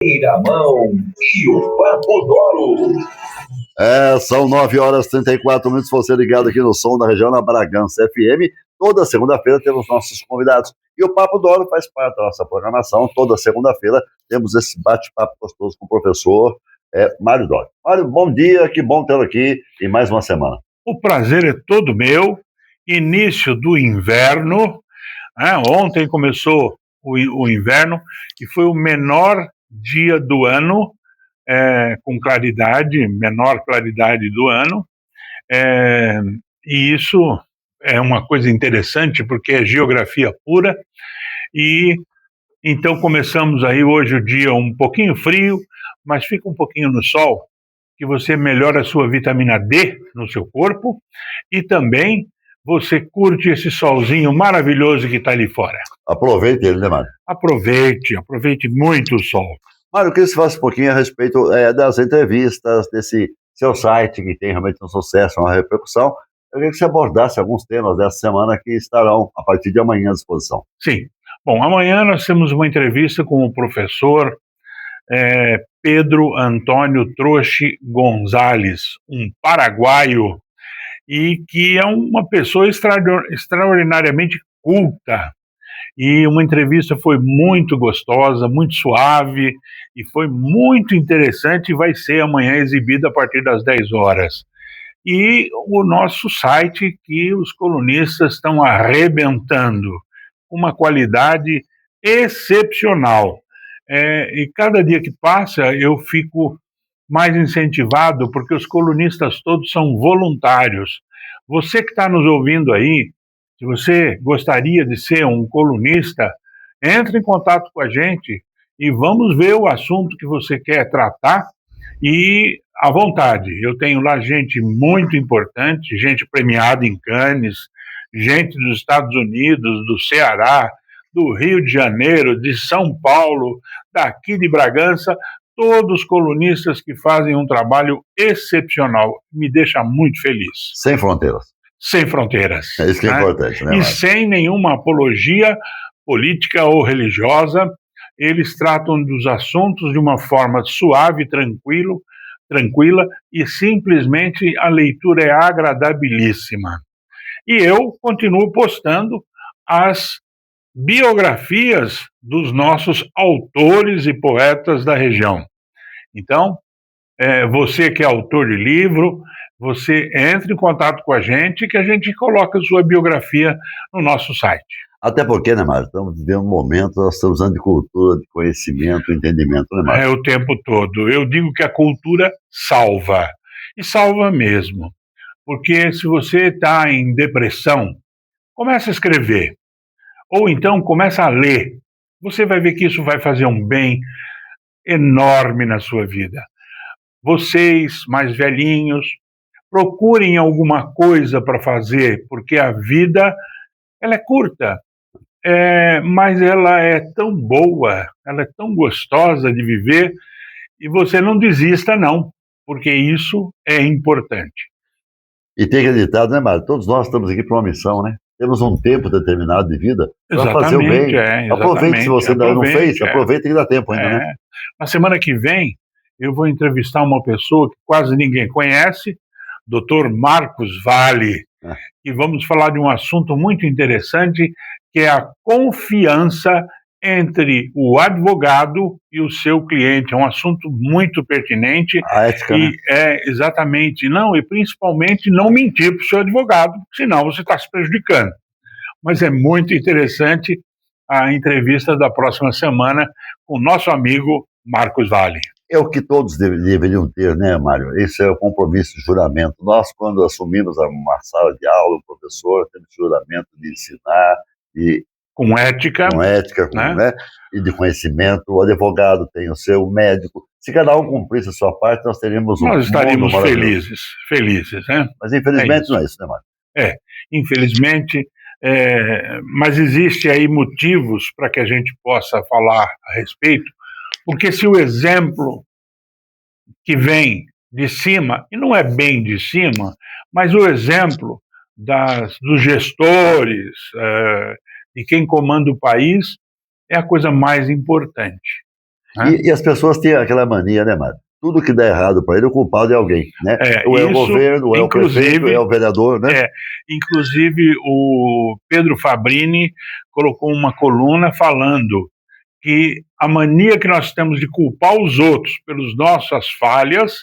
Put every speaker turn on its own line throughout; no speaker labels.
Mão e o Papo Doro.
São 9h34, você ligado aqui no Som da Região, na Bragança FM. Toda segunda-feira temos nossos convidados. E o Papo Doro faz parte da nossa programação. Toda segunda-feira temos esse bate-papo gostoso com o professor Mário Doro. Mário, bom dia, que bom tê-lo aqui em mais uma semana.
O prazer é todo meu. Início do inverno. Ontem começou o inverno e foi o menor dia do ano, com claridade, menor claridade do ano, e isso é uma coisa interessante porque é geografia pura. E então começamos aí hoje o dia um pouquinho frio, mas fica um pouquinho no sol, que você melhora a sua vitamina D no seu corpo e também você curte esse solzinho maravilhoso que está ali fora.
Aproveite ele, né, Mário?
Aproveite muito o sol.
Mário, eu queria que você falasse um pouquinho a respeito das entrevistas, desse seu site que tem realmente um sucesso, uma repercussão. Eu queria que você abordasse alguns temas dessa semana que estarão, a partir de amanhã, à disposição.
Sim. Bom, amanhã nós temos uma entrevista com o professor Pedro Antônio Troche Gonzalez, um paraguaio, e que é uma pessoa extraordinariamente culta. E uma entrevista foi muito gostosa, muito suave, e foi muito interessante, e vai ser amanhã exibida a partir das 10 horas. E o nosso site, que os colunistas estão arrebentando, uma qualidade excepcional. E cada dia que passa eu fico mais incentivado, porque os colunistas todos são voluntários. Você que está nos ouvindo aí, se você gostaria de ser um colunista, entre em contato com a gente e vamos ver o assunto que você quer tratar, e à vontade. Eu tenho lá gente muito importante, gente premiada em Cannes, gente dos Estados Unidos, do Ceará, do Rio de Janeiro, de São Paulo, daqui de Bragança, todos colunistas que fazem um trabalho excepcional. Me deixa muito feliz.
Sem fronteiras.
Sem fronteiras.
É isso que é importante, né,
E
Mário?
sem nenhuma apologia política ou religiosa. Eles tratam dos assuntos de uma forma suave, tranquila, e simplesmente a leitura é agradabilíssima. E eu continuo postando as biografias dos nossos autores e poetas da região. Então, você que é autor de livro, você entre em contato com a gente, que a gente coloca a sua biografia no nosso site.
Até porque, né, Mário, estamos vivendo um momento, nós estamos usando de cultura, de conhecimento, entendimento, né, Mário?
O tempo todo. Eu digo que a cultura salva, e salva mesmo. Porque se você está em depressão, começa a escrever, ou então começa a ler. Você vai ver que isso vai fazer um bem enorme na sua vida. Vocês, mais velhinhos, procurem alguma coisa para fazer, porque a vida ela é curta, mas ela é tão boa, ela é tão gostosa de viver, e você não desista não, porque isso é importante.
E tem acreditado, né, Mário? Todos nós estamos aqui para uma missão, né? Temos um tempo determinado de vida para fazer o bem. Aproveite, se você ainda não fez, aproveite que dá tempo ainda, né?
Na semana que vem, eu vou entrevistar uma pessoa que quase ninguém conhece, Dr. Marcos Valle, e vamos falar de um assunto muito interessante, que é a confiança entre o advogado e o seu cliente. É um assunto muito pertinente.
A ética, né?
Exatamente. Não, e principalmente não mentir para o seu advogado, senão você está se prejudicando. Mas é muito interessante a entrevista da próxima semana com o nosso amigo Marcos Valle.
É o que todos deveriam ter, né, Mário? Esse é o compromisso de juramento. Nós, quando assumimos uma sala de aula, o professor, temos juramento de ensinar,
com ética,
né? E de conhecimento. O advogado tem o seu, o médico. Se cada um cumprisse a sua parte, nós teríamos
nós estaríamos felizes, né?
Mas infelizmente não é isso, né, Mário?
Infelizmente, mas existe aí motivos para que a gente possa falar a respeito, porque se o exemplo que vem de cima, e não é bem de cima, mas o exemplo dos gestores, de quem comanda o país, é a coisa mais importante. né?
E as pessoas têm aquela mania, né, Mário? Tudo que dá errado para ele, o culpado é alguém, né? Ou é o
Isso,
governo, ou é o prefeito, ou é o vereador, né?
Inclusive, o Pedro Fabrini colocou uma coluna falando que a mania que nós temos de culpar os outros pelas nossas falhas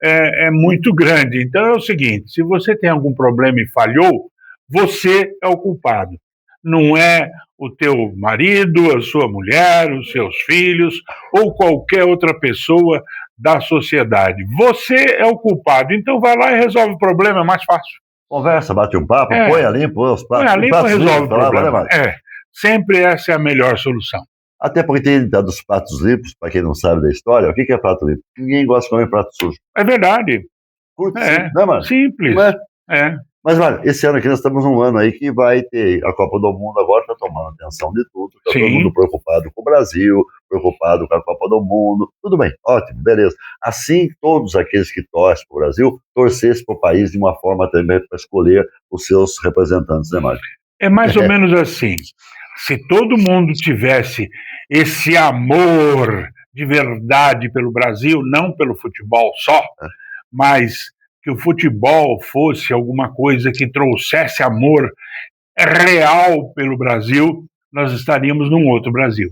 é muito grande. Então é o seguinte: se você tem algum problema e falhou, você é o culpado. Não é o teu marido, a sua mulher, os seus filhos ou qualquer outra pessoa da sociedade. Você é o culpado. Então vai lá e resolve o problema, é mais fácil.
Conversa, bate um papo, põe a limpo os
Põe
pratos.
a limpo e resolve o problema.
Né,
sempre essa é a melhor solução.
até porque tem dos pratos limpos, para quem não sabe da história, o que é prato limpo? Ninguém gosta de comer prato sujo.
É verdade.
Curto, né, mano?
Simples.
Mas, olha, esse ano aqui nós estamos um ano aí que vai ter a Copa do Mundo, agora está tomando atenção de tudo, está todo mundo preocupado com o Brasil, preocupado com a Copa do Mundo, tudo bem, ótimo, beleza. Assim, todos aqueles que torcem para o Brasil, torcessem para o país de uma forma também para escolher os seus representantes, né, Mário?
É mais ou menos assim. Se todo mundo tivesse esse amor de verdade pelo Brasil, não pelo futebol só, mas que o futebol fosse alguma coisa que trouxesse amor real pelo Brasil, nós estaríamos num outro Brasil.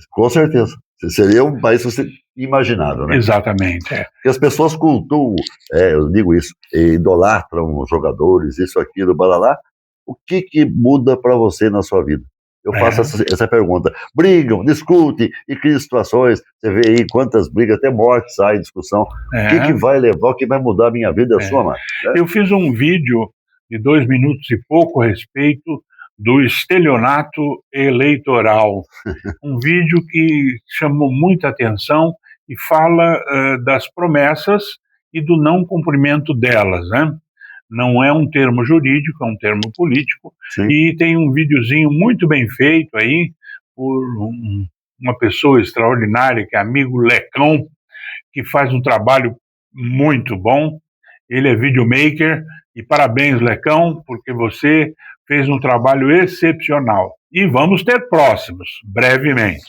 Com certeza. Seria um país imaginável, né?
Exatamente.
Porque as pessoas cultuam, eu digo isso, idolatram os jogadores, isso, aquilo, balalá. O que muda para você na sua vida? Eu faço essa pergunta. Brigam, discutem e criam situações. Você vê aí quantas brigas, até morte sai, discussão. O que vai levar, o que vai mudar a minha vida e a sua, Mário?
Eu fiz um vídeo de 2 minutos e pouco a respeito do estelionato eleitoral. Um vídeo que chamou muita atenção e fala das promessas e do não cumprimento delas, né? Não é um termo jurídico, é um termo político.
Sim.
E tem um videozinho muito bem feito aí por uma pessoa extraordinária, que é amigo Lecão, que faz um trabalho muito bom. Ele é videomaker e parabéns, Lecão, porque você fez um trabalho excepcional. E vamos ter próximos, brevemente.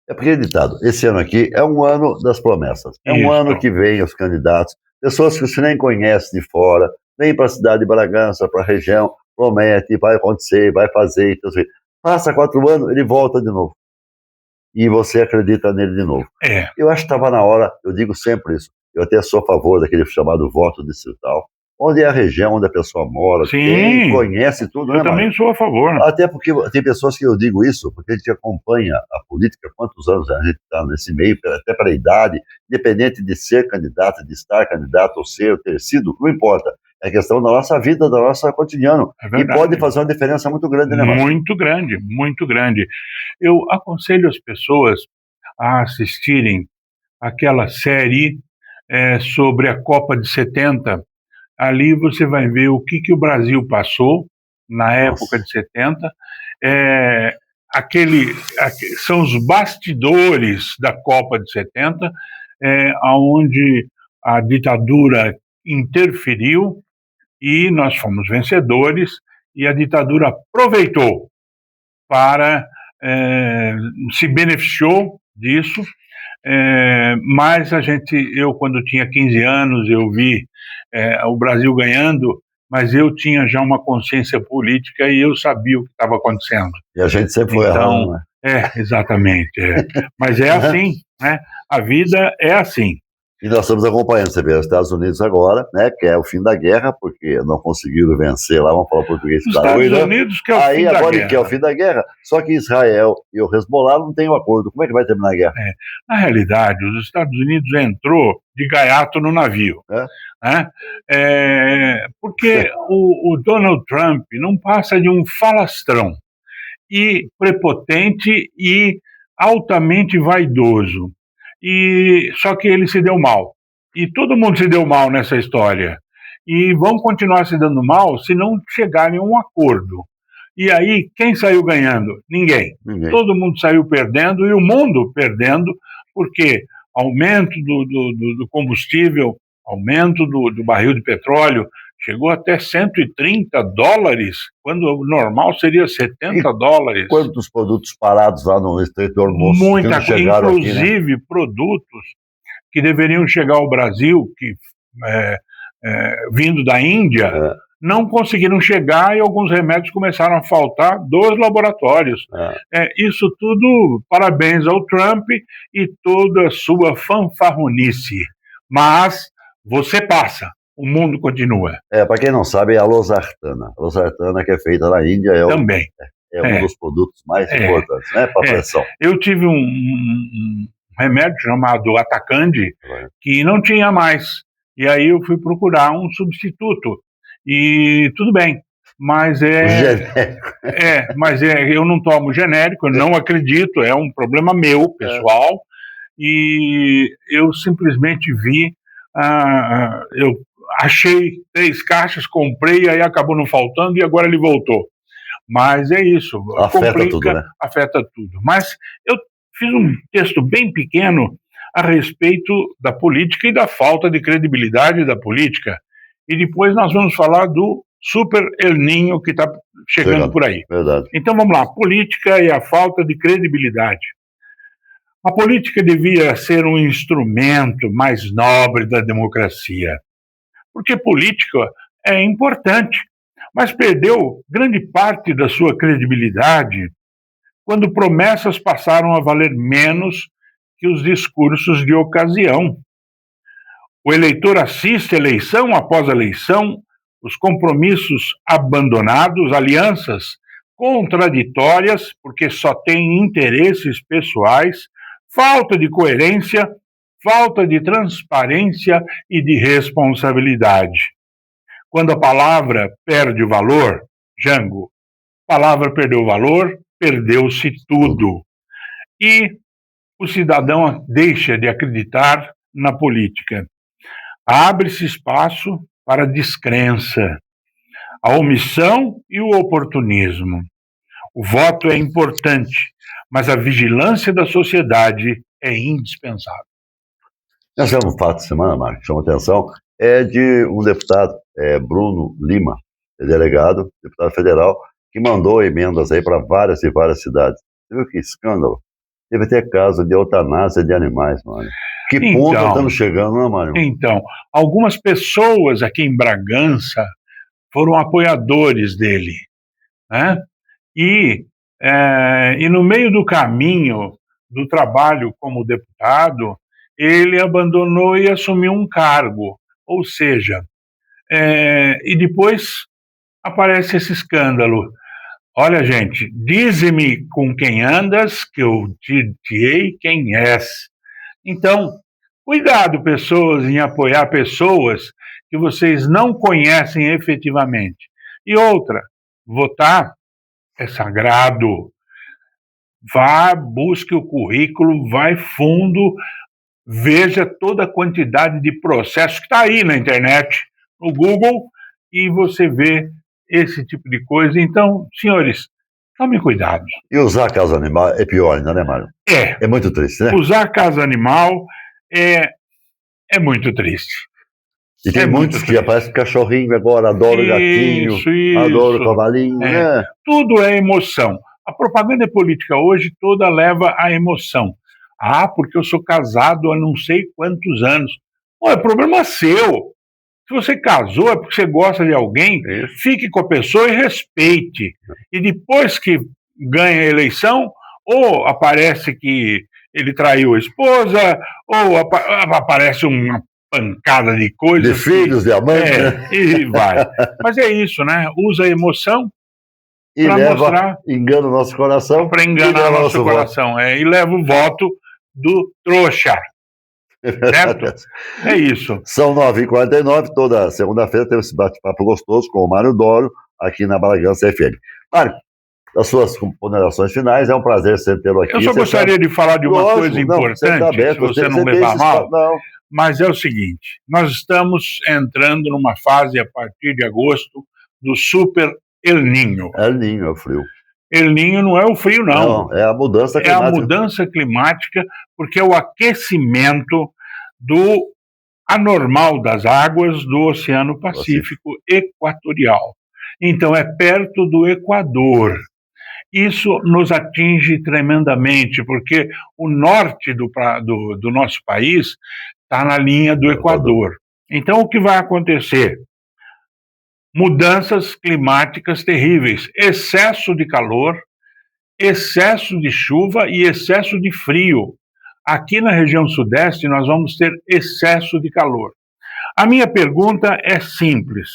É porque, ditado, esse ano aqui é um ano das promessas. É um ano que vem os candidatos, pessoas que você nem conhece de fora, vem para a cidade de Bragança, para a região, promete, vai acontecer, vai fazer. Então, assim, passa 4 anos, ele volta de novo. E você acredita nele de novo. Eu acho que estava na hora, eu digo sempre isso, eu até sou a favor daquele chamado voto distrital, onde é a região onde a pessoa mora, quem conhece tudo, né,
eu também sou a favor.
Até porque tem pessoas que eu digo isso, porque a gente acompanha a política, quantos anos a gente está nesse meio, até para a idade, independente de ser candidato, de estar candidato ou ser, ou ter sido, não importa. É questão da nossa vida, da nossa cotidiano. E pode fazer uma diferença muito grande, né, Márcio?
Muito grande, muito grande. Eu aconselho as pessoas a assistirem aquela série sobre a Copa de 70. Ali você vai ver o que o Brasil passou na época de 70. São os bastidores da Copa de 70, onde a ditadura interferiu e nós fomos vencedores, e a ditadura aproveitou para se beneficiou disso, mas eu quando tinha 15 anos, eu vi o Brasil ganhando, mas eu tinha já uma consciência política e eu sabia o que estava acontecendo.
E a gente sempre foi errando, né?
Exatamente. Mas é assim, né? A vida é assim.
E nós estamos acompanhando, você vê, os Estados Unidos agora, né, que é o fim da guerra, porque não conseguiram vencer lá, vamos falar português.
Os Estados Unidos que é o fim da guerra.
Aí agora que é o fim da guerra, só que Israel e o Hezbollah não têm um acordo. Como é que vai terminar a guerra?
Na realidade, os Estados Unidos entrou de gaiato no navio. Porque o Donald Trump não passa de um falastrão e prepotente e altamente vaidoso. Só que ele se deu mal. E todo mundo se deu mal nessa história. E vão continuar se dando mal se não chegarem a um acordo. E aí, quem saiu ganhando? Ninguém. Todo mundo saiu perdendo e o mundo perdendo, porque aumento do combustível, aumento do barril de petróleo, chegou até $130, quando o normal seria $70.
Quantos produtos parados lá no Estreito de Hormuz que
Muita
não
coisa,
chegaram aqui, né?
inclusive produtos que deveriam chegar ao Brasil, que vindo da Índia, não conseguiram chegar, e alguns remédios começaram a faltar dos laboratórios. Isso tudo, parabéns ao Trump e toda a sua fanfarronice. Mas você passa, o mundo continua.
Para quem não sabe, é a losartana. A losartana, que é feita na Índia,
Também.
um dos produtos mais importantes, né, para pressão.
Eu tive um remédio chamado Atacandi, que não tinha mais. E aí eu fui procurar um substituto. E tudo bem, mas eu não tomo genérico, eu não acredito, é um problema meu, pessoal, e eu simplesmente vi, eu achei 3 caixas, comprei, aí acabou não faltando e agora ele voltou. Mas é isso,
afeta tudo, né?
Afeta tudo. Mas eu fiz um texto bem pequeno a respeito da política e da falta de credibilidade da política. E depois nós vamos falar do Super El Niño que está chegando por aí.
Verdade.
Então vamos lá, política e a falta de credibilidade. A política devia ser um instrumento mais nobre da democracia, porque política é importante, mas perdeu grande parte da sua credibilidade quando promessas passaram a valer menos que os discursos de ocasião. O eleitor assiste eleição após eleição, os compromissos abandonados, alianças contraditórias, porque só tem interesses pessoais, falta de coerência, falta de transparência e de responsabilidade. Quando a palavra perde o valor, Jango, a palavra perdeu o valor, perdeu-se tudo. E o cidadão deixa de acreditar na política. Abre-se espaço para a descrença, a omissão e o oportunismo. O voto é importante, mas a vigilância da sociedade é indispensável.
Esse é um fato de semana, Marcos, chama atenção, é de um deputado, Bruno Lima, delegado, deputado federal, que mandou emendas aí para várias e várias cidades. Você viu que escândalo? Teve até caso de eutanásia de animais, mano. Que ponto estamos chegando, né, Mário?
Então, algumas pessoas aqui em Bragança foram apoiadores dele, né? E no meio do caminho do trabalho como deputado, ele abandonou e assumiu um cargo. Ou seja, e depois aparece esse escândalo. Olha, gente, dize-me com quem andas, que eu te direi quem és. Então, cuidado, pessoas, em apoiar pessoas que vocês não conhecem efetivamente. E outra, votar é sagrado. Vá, busque o currículo, vai fundo, veja toda a quantidade de processos que está aí na internet, no Google, e você vê esse tipo de coisa. Então, senhores, tomem cuidado.
E usar casa animal é pior ainda, né, Mário? É muito triste, né?
Usar casa animal é muito triste.
E tem muitos que aparecem cachorrinho agora, adoro gatinho, adoro cavalinho, né?
Tudo é emoção. A propaganda política hoje toda leva à emoção. Ah, porque eu sou casado há não sei quantos anos. É problema seu. Se você casou é porque você gosta de alguém, fique com a pessoa e respeite. E depois que ganha a eleição, ou aparece que ele traiu a esposa, ou aparece uma pancada de coisas.
De filhos, de amantes, né?
E vai. Mas é isso, né? Usa a emoção
e leva, engana o nosso coração.
Para enganar o nosso coração. E leva o voto do trouxa. Certo? É isso.
São 9h49, toda segunda-feira temos esse bate-papo gostoso com o Mário Doro, aqui na Bragança FM. Mário, as suas ponderações finais, é um prazer sempre tê-lo aqui.
Eu só gostaria de falar de uma coisa importante, se você não levar mal, mas é o seguinte, nós estamos entrando numa fase, a partir de agosto, do Super El Niño.
El Niño é o frio.
El Niño não é o frio, não.
Não, é a mudança climática.
É a mudança climática, porque é o aquecimento do anormal das águas do Oceano Pacífico Equatorial. Então, é perto do Equador. Isso nos atinge tremendamente, porque o norte do nosso país está na linha do Equador. Então, o que vai acontecer? Mudanças climáticas terríveis, excesso de calor, excesso de chuva e excesso de frio. Aqui na região sudeste, nós vamos ter excesso de calor. A minha pergunta é simples.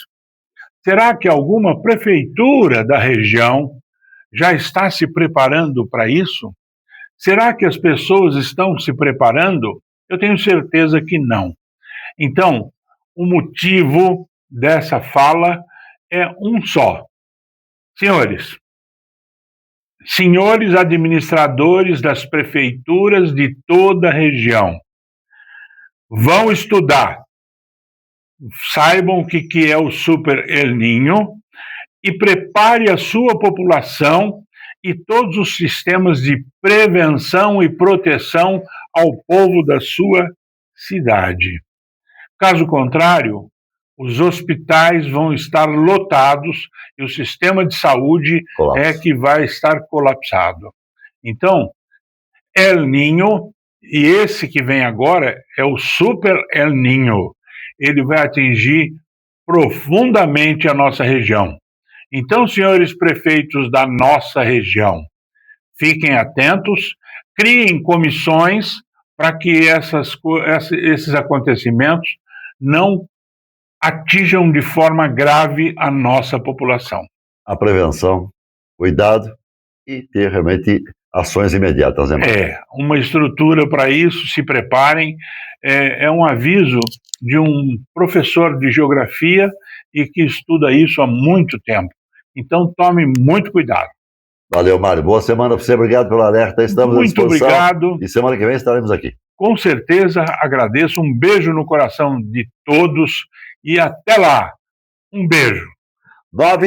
Será que alguma prefeitura da região já está se preparando para isso? Será que as pessoas estão se preparando? Eu tenho certeza que não. Então, o motivo dessa fala é um só. Senhores administradores das prefeituras de toda a região, vão estudar, saibam o que é o Super El Niño e prepare a sua população e todos os sistemas de prevenção e proteção ao povo da sua cidade. Caso contrário, os hospitais vão estar lotados e o sistema de saúde é que vai estar colapsado. Então, El Niño, e esse que vem agora é o Super El Niño. Ele vai atingir profundamente a nossa região. Então, senhores prefeitos da nossa região, fiquem atentos, criem comissões para que esses acontecimentos não atinjam de forma grave a nossa população.
A prevenção, cuidado e ter realmente ações imediatas, né?
Uma estrutura para isso, se preparem. É um aviso de um professor de geografia e que estuda isso há muito tempo. Então, tome muito cuidado.
Valeu, Mário. Boa semana para você. Obrigado pelo alerta. Estamos à disposição.
Muito obrigado.
E semana que vem estaremos aqui.
Com certeza, agradeço. Um beijo no coração de todos e até lá. Um beijo.
9